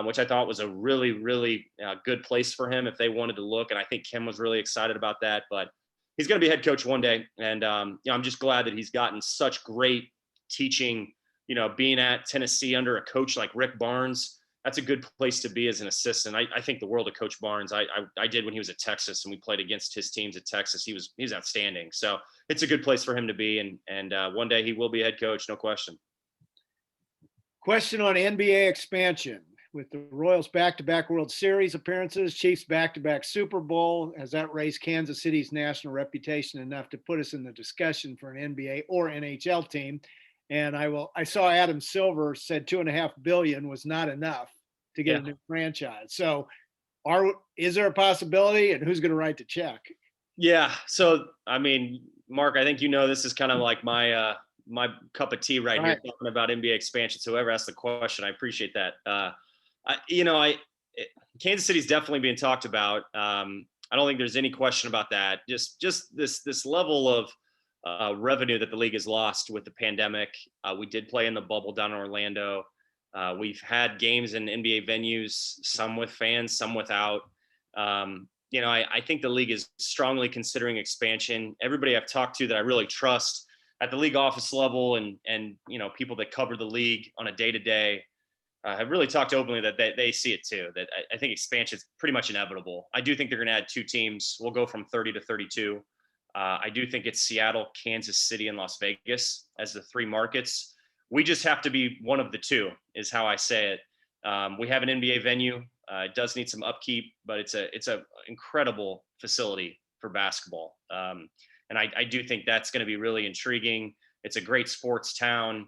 which I thought was a really, really good place for him if they wanted to look. And I think Kim was really excited about that. But he's going to be head coach one day. And I'm just glad that he's gotten such great teaching, being at Tennessee under a coach like Rick Barnes. That's a good place to be as an assistant. I think the world of Coach Barnes. I did when he was at Texas and we played against his teams at Texas. He was outstanding. So it's a good place for him to be. And one day he will be a head coach, no question. Question on NBA expansion. With the Royals back-to-back World Series appearances, Chiefs back-to-back Super Bowl, has that raised Kansas City's national reputation enough to put us in the discussion for an NBA or NHL team? And I saw Adam Silver said $2.5 billion was not enough to get a new franchise. So is there a possibility, and who's going to write the check? Yeah. So, I mean, Mark, I think this is kind of like my cup of tea right here, talking about NBA expansion. So whoever asked the question, I appreciate that. Kansas City's definitely being talked about. I don't think there's any question about that. Just this level of revenue that the league has lost with the pandemic. We did play in the bubble down in Orlando. We've had games in NBA venues, some with fans, some without. I think the league is strongly considering expansion. Everybody I've talked to that I really trust at the league office level and people that cover the league on a day-to-day have really talked openly that they see it too, that I think expansion is pretty much inevitable. I do think they're going to add 2 teams. We'll go from 30 to 32. I do think it's Seattle, Kansas City, and Las Vegas as the 3 markets. We just have to be one of the 2 is how I say it. We have an NBA venue. It does need some upkeep, but it's a incredible facility for basketball. And I do think that's going to be really intriguing. It's a great sports town.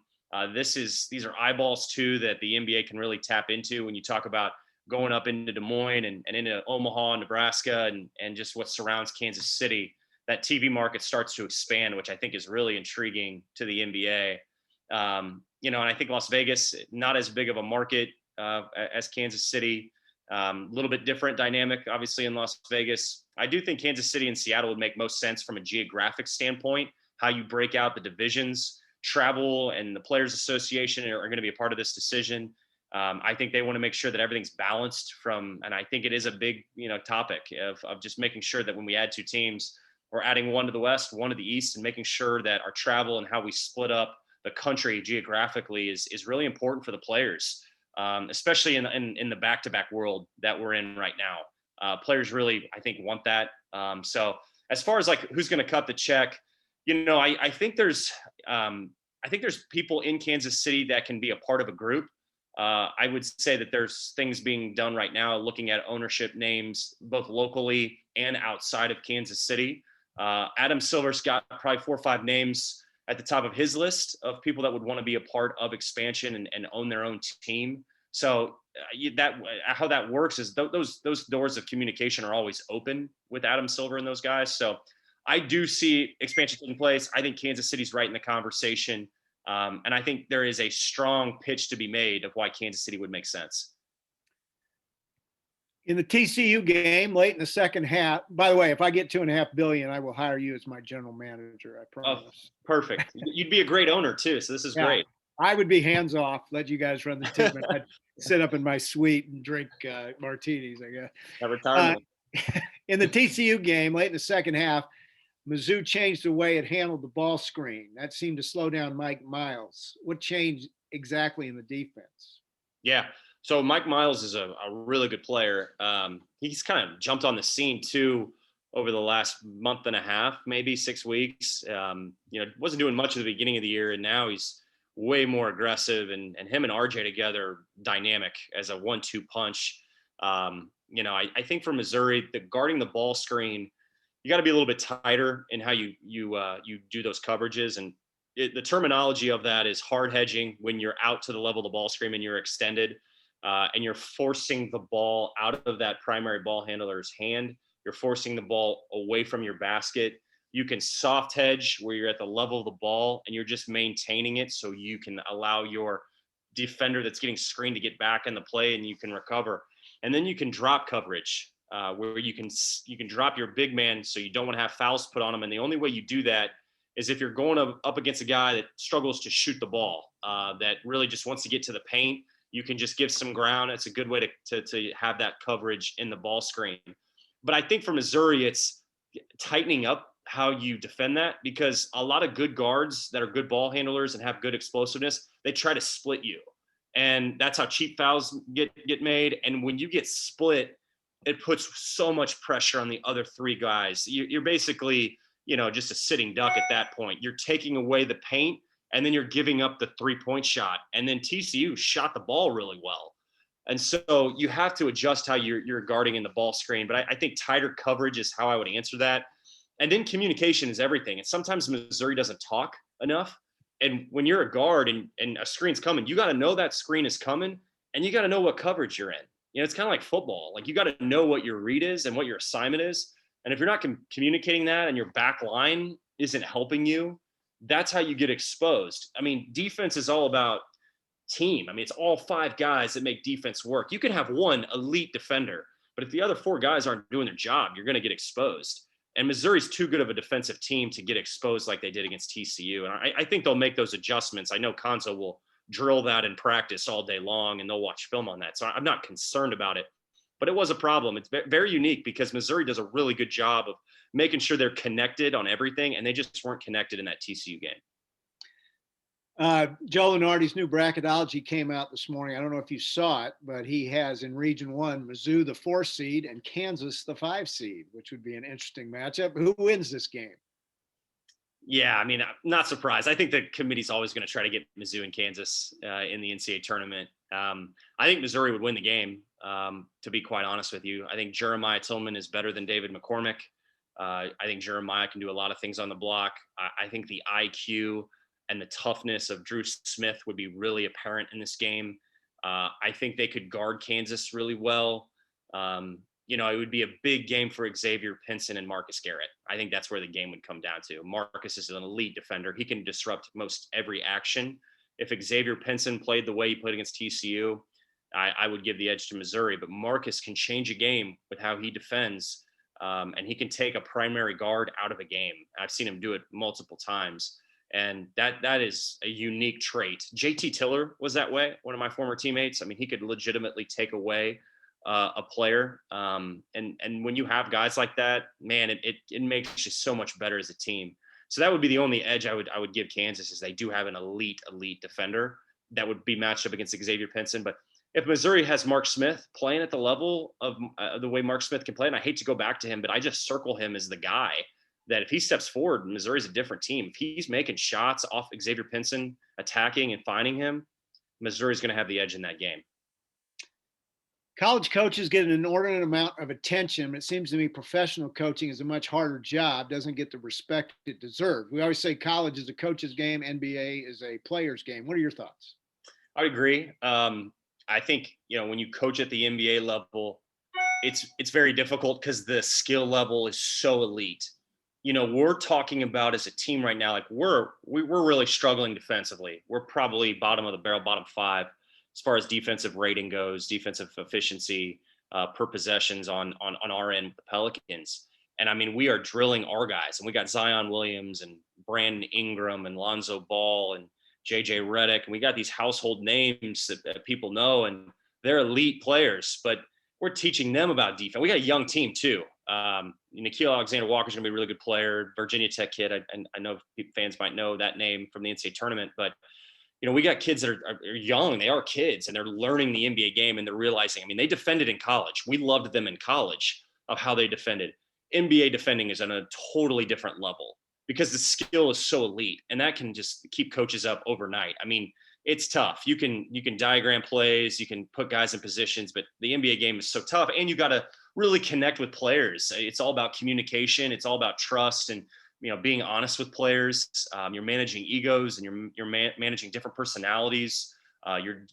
These are eyeballs too that the NBA can really tap into when you talk about going up into Des Moines and into Omaha, Nebraska, and just what surrounds Kansas City. That TV market starts to expand, which I think is really intriguing to the NBA. And I think Las Vegas, not as big of a market as Kansas City, a little bit different dynamic, obviously, in Las Vegas. I do think Kansas City and Seattle would make most sense from a geographic standpoint, how you break out the divisions. Travel and the Players Association are going to be a part of this decision. I think they want to make sure that everything's balanced and I think it is a big, topic of just making sure that when we add 2 teams, we're adding one to the West, one to the East, and making sure that our travel and how we split up the country geographically is really important for the players, especially in the back-to-back world that we're in right now. Players really, I think, want that. So as far as like who's going to cut the check, I think there's people in Kansas City that can be a part of a group. I would say that there's things being done right now, looking at ownership names, both locally and outside of Kansas City. Adam Silver's got probably 4 or 5 names at the top of his list of people that would want to be a part of expansion and own their own team. So how that works is those doors of communication are always open with Adam Silver and those guys. So I do see expansion taking place. I think Kansas City's right in the conversation. And I think there is a strong pitch to be made of why Kansas City would make sense. In the TCU game, late in the second half, by the way, if I get $2.5 billion, I will hire you as my general manager. I promise. Oh, perfect. You'd be a great owner too. So this is great. I would be hands off, let you guys run the team. And I'd sit up in my suite and drink martinis, I guess. Retirement. In the TCU game, late in the second half, Mizzou changed the way it handled the ball screen. That seemed to slow down Mike Miles. What changed exactly in the defense? Yeah. So Mike Miles is a really good player. He's kind of jumped on the scene too over the last month and a half, maybe 6 weeks. Wasn't doing much at the beginning of the year, and now he's way more aggressive. And him and RJ together, dynamic as a 1-2 punch. I think for Missouri, the guarding the ball screen, you got to be a little bit tighter in how you do those coverages. And the terminology of that is hard hedging, when you're out to the level of the ball screen and you're extended, and you're forcing the ball out of that primary ball handler's hand. You're forcing the ball away from your basket. You can soft hedge where you're at the level of the ball and you're just maintaining it so you can allow your defender that's getting screened to get back in the play and you can recover. And then you can drop coverage, where you can drop your big man so you don't want to have fouls put on him. And the only way you do that is if you're going up against a guy that struggles to shoot the ball, that really just wants to get to the paint. You can just give some ground. It's a good way to have that coverage in the ball screen. But I think for Missouri, it's tightening up how you defend that, because a lot of good guards that are good ball handlers and have good explosiveness, they try to split you. And that's how cheap fouls get made. And when you get split, it puts so much pressure on the other three guys. You're basically, just a sitting duck at that point. You're taking away the paint, and then you're giving up the 3-point shot. And then TCU shot the ball really well. And so you have to adjust how you're guarding in the ball screen. But I think tighter coverage is how I would answer that. And then communication is everything. And sometimes Missouri doesn't talk enough. And when you're a guard and a screen's coming, you got to know that screen is coming, and you got to know what coverage you're in. It's kind of like football. Like, you got to know what your read is and what your assignment is. And if you're not communicating that and your back line isn't helping you, that's how you get exposed. I mean, defense is all about team. I mean, it's all 5 guys that make defense work. You can have one elite defender, but if the other 4 guys aren't doing their job, you're going to get exposed. And Missouri's too good of a defensive team to get exposed like they did against TCU. And I think they'll make those adjustments. I know Konzo will drill that in practice all day long, and they'll watch film on that. So I'm not concerned about it, but it was a problem. It's very unique because Missouri does a really good job of making sure they're connected on everything, and they just weren't connected in that TCU game. Joe Lunardi's new bracketology came out this morning. I don't know if you saw it, but he has in Region 1, Mizzou, the 4 seed, and Kansas, the 5 seed, which would be an interesting matchup. Who wins this game? Yeah, I mean, I'm not surprised. I think the committee's always going to try to get Mizzou and Kansas in the NCAA tournament. I think Missouri would win the game, to be quite honest with you. I think Jeremiah Tillman is better than David McCormick. I think Jeremiah can do a lot of things on the block. I think the IQ and the toughness of Drew Smith would be really apparent in this game. I think they could guard Kansas really well. It would be a big game for Xavier Pinson and Marcus Garrett. I think that's where the game would come down to. Marcus is an elite defender. He can disrupt most every action. If Xavier Pinson played the way he played against TCU, I would give the edge to Missouri. But Marcus can change a game with how he defends, and he can take a primary guard out of a game. I've seen him do it multiple times. And that is a unique trait. JT Tiller was that way, one of my former teammates. I mean, he could legitimately take away a player. And when you have guys like that, man, it makes you so much better as a team. So that would be the only edge I would give Kansas, is they do have an elite defender that would be matched up against Xavier Pinson. But if Missouri has Mark Smith playing at the level of the way Mark Smith can play, and I hate to go back to him, but I just circle him as the guy that if he steps forward, Missouri's a different team. If he's making shots off Xavier Pinson, attacking and finding him, Missouri's going to have the edge in that game. College coaches get an inordinate amount of attention. It seems to me professional coaching is a much harder job, doesn't get the respect it deserves. We always say college is a coach's game, NBA is a player's game. What are your thoughts? I agree. I think, when you coach at the NBA level, it's very difficult because the skill level is so elite. We're talking about as a team right now, like we're really struggling defensively. We're probably bottom of the barrel, bottom 5 as far as defensive rating goes, defensive efficiency per possessions on our end with the Pelicans. And I mean, we are drilling our guys, and we got Zion Williams and Brandon Ingram and Lonzo Ball and JJ Redick. And we got these household names that people know, and they're elite players, but we're teaching them about defense. We got a young team too. Nickeil Alexander-Walker's going to be a really good player. Virginia Tech kid. I know fans might know that name from the NCAA tournament, but we got kids that are young. They are kids, and they're learning the NBA game, and they're realizing, I mean, they defended in college. We loved them in college of how they defended. NBA defending is on a totally different level because the skill is so elite, and that can just keep coaches up overnight. I mean, it's tough. You can diagram plays, you can put guys in positions, but the NBA game is so tough, and you got to really connect with players. It's all about communication. It's all about trust and being honest with players. You're managing egos, and you're managing different personalities. You're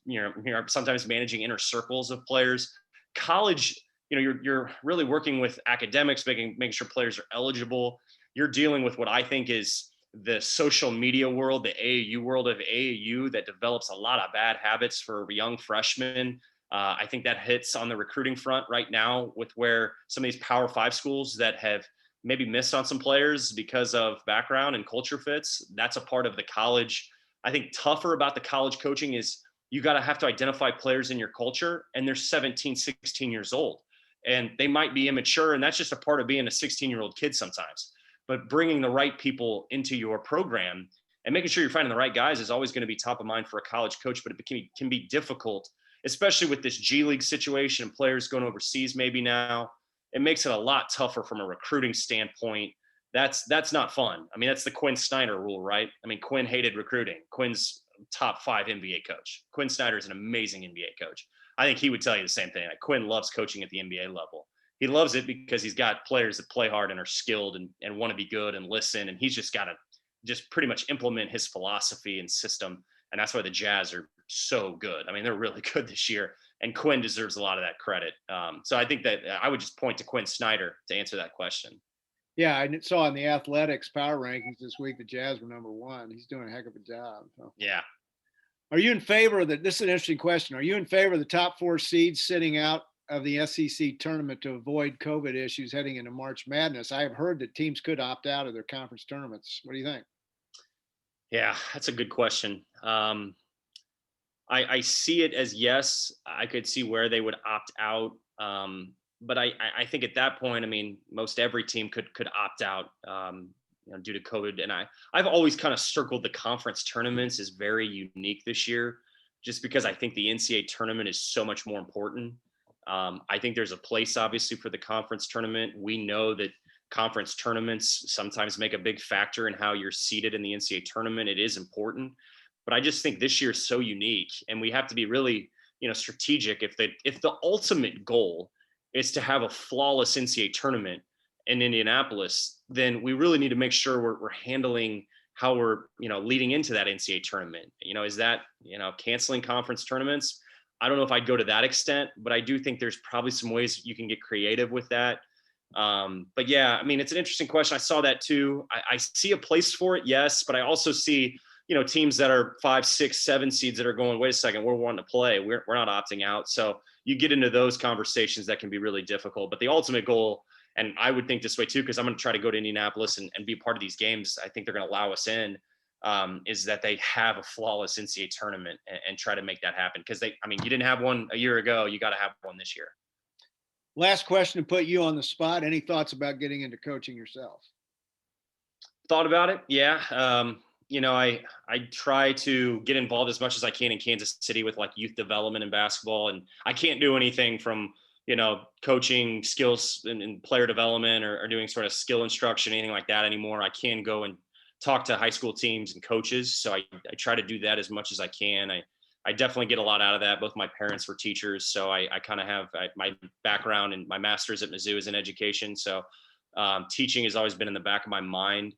sometimes managing inner circles of players. College, you're really working with academics, making sure players are eligible. You're dealing with what I think is the social media world, the AAU world of AAU, that develops a lot of bad habits for young freshmen. I think that hits on the recruiting front right now with where some of these Power 5 schools that have maybe missed on some players because of background and culture fits. That's a part of the college. I think tougher about the college coaching is you got to have to identify players in your culture, and they're 17, 16 years old, and they might be immature, and that's just a part of being a 16-year-old kid sometimes. But bringing the right people into your program and making sure you're finding the right guys is always going to be top of mind for a college coach, but it can be difficult, especially with this G League situation, players going overseas maybe now. It makes it a lot tougher from a recruiting standpoint. That's not fun. I mean, that's the Quinn Snyder rule, right? I mean, Quinn hated recruiting. Quinn's top 5 NBA coach. Quinn Snyder is an amazing NBA coach. I think he would tell you the same thing. Like, Quinn loves coaching at the NBA level. He loves it because he's got players that play hard and are skilled and want to be good and listen. And he's just got to just pretty much implement his philosophy and system. And that's why the Jazz are so good. I mean, they're really good this year. And Quinn deserves a lot of that credit. So I think that I would just point to Quinn Snyder to answer that question. Yeah, I saw in the Athletics power rankings this week, the Jazz were number 1. He's doing a heck of a job. So. Yeah. Are you in favor of this is an interesting question. Are you in favor of the top 4 seeds sitting out of the SEC tournament to avoid COVID issues heading into March Madness? I have heard that teams could opt out of their conference tournaments. What do you think? Yeah, that's a good question. I see it as yes. I could see where they would opt out. But I think at that point, I mean, most every team could opt out due to COVID. And I've always kind of circled the conference tournaments as very unique this year, just because I think the NCAA tournament is so much more important. I think there's a place, obviously, for the conference tournament. We know that conference tournaments sometimes make a big factor in how you're seated in the NCAA tournament. It is important, but I just think this year is so unique, and we have to be really, strategic. If the ultimate goal is to have a flawless NCAA tournament in Indianapolis, then we really need to make sure we're handling how we're, leading into that NCAA tournament. Is that, canceling conference tournaments? I don't know if I'd go to that extent, but I do think there's probably some ways you can get creative with that. But yeah, I mean, it's an interesting question. I saw that too. I see a place for it, yes, but I also see, teams that are 5, 6, 7 seeds that are going, wait a second, we're wanting to play. We're not opting out. So you get into those conversations that can be really difficult. But the ultimate goal, and I would think this way too, because I'm going to try to go to Indianapolis and be part of these games. I think they're going to allow us in. Is that they have a flawless NCAA tournament and try to make that happen. Because you didn't have one a year ago. You got to have one this year. Last question to put you on the spot. Any thoughts about getting into coaching yourself? Thought about it. Yeah. I try to get involved as much as I can in Kansas City with like youth development and basketball. And I can't do anything from, coaching skills and player development or doing sort of skill instruction, anything like that anymore. I can go and talk to high school teams and coaches. So I try to do that as much as I can. I definitely get a lot out of that. Both my parents were teachers. So I kind of have my background and my master's at Mizzou is in education. So teaching has always been in the back of my mind.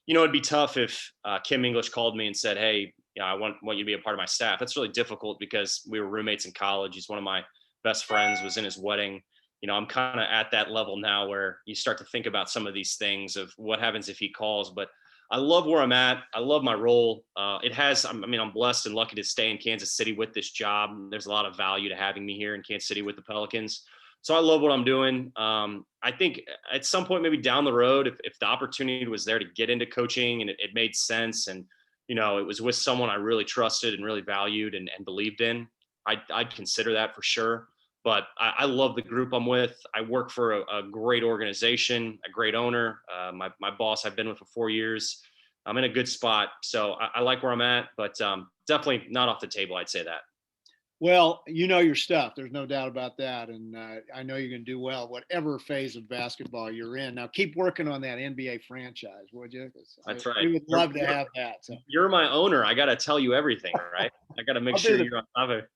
It'd be tough if Kim English called me and said, hey, I want you to be a part of my staff. That's really difficult because we were roommates in college. He's one of my best friends, was in his wedding. I'm kind of at that level now where you start to think about some of these things of what happens if he calls. But I love where I'm at. I love my role. I'm blessed and lucky to stay in Kansas City with this job. There's a lot of value to having me here in Kansas City with the Pelicans. So I love what I'm doing. I think at some point, maybe down the road, if the opportunity was there to get into coaching and it made sense and, it was with someone I really trusted and really valued and believed in, I'd consider that for sure. But I love the group I'm with. I work for a great organization, a great owner. My boss I've been with for 4 years. I'm in a good spot. So I like where I'm at, but definitely not off the table. I'd say that. Well, you know your stuff. There's no doubt about that. And I know you're going to do well, whatever phase of basketball you're in. Now, keep working on that NBA franchise, would you? 'Cause That's right. We would love to have that. So You're my owner. I got to tell you everything, right? I got to make I'll sure do you're on top of it.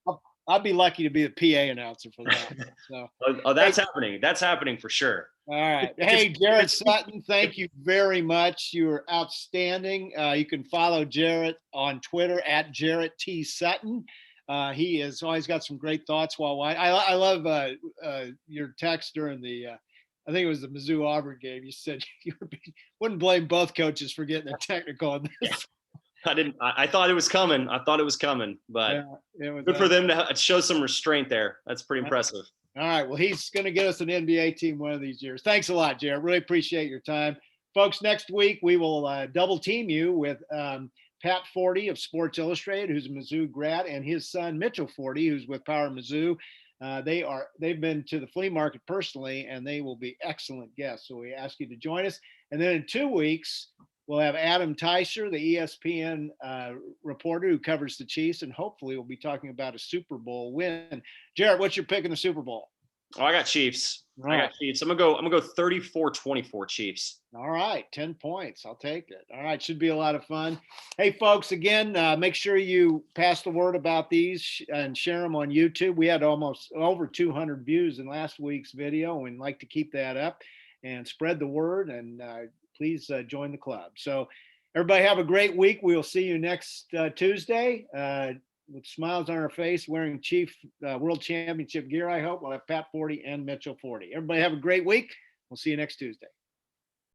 I'd be lucky to be the PA announcer for that. So, Oh, that's happening. That's happening for sure. all right. Hey, Jarrett Sutton, thank you very much. You were outstanding. You can follow Jarrett on Twitter at Jarrett T. Sutton. He has always got some great thoughts while wide. I love your text during the, I think it was the Mizzou Auburn game. You said you wouldn't blame both coaches for getting a technical on this. I thought it was coming. I thought it was coming, but Yeah, it was good for them to show some restraint there. That's pretty impressive. All right. Well, he's going to get us an NBA team one of these years. Thanks a lot, Jarrett. Really appreciate your time. Folks, next week we will double team you with Pat Forde of Sports Illustrated, who's a Mizzou grad, and his son, Mitchell Forde, who's with Power Mizzou. They've been to the flea market personally, and they will be excellent guests. So we ask you to join us. And then in 2 weeks, we'll have Adam Teicher, the ESPN reporter who covers the Chiefs, and hopefully we'll be talking about a Super Bowl win. Jarrett, what's your pick in the Super Bowl? Oh, I got Chiefs. All right. I got Chiefs. I'm gonna go 34-24 Chiefs. All right, 10 points. I'll take it. All right, should be a lot of fun. Hey, folks, again, make sure you pass the word about these and share them on YouTube. We had almost over 200 views in last week's video, and we'd like to keep that up and spread the word, and please join the club. So everybody have a great week. We'll see you next Tuesday with smiles on our face, wearing Chief World Championship gear, I hope. We'll have Pat Forde and Mitchell Forde. Everybody have a great week. We'll see you next Tuesday.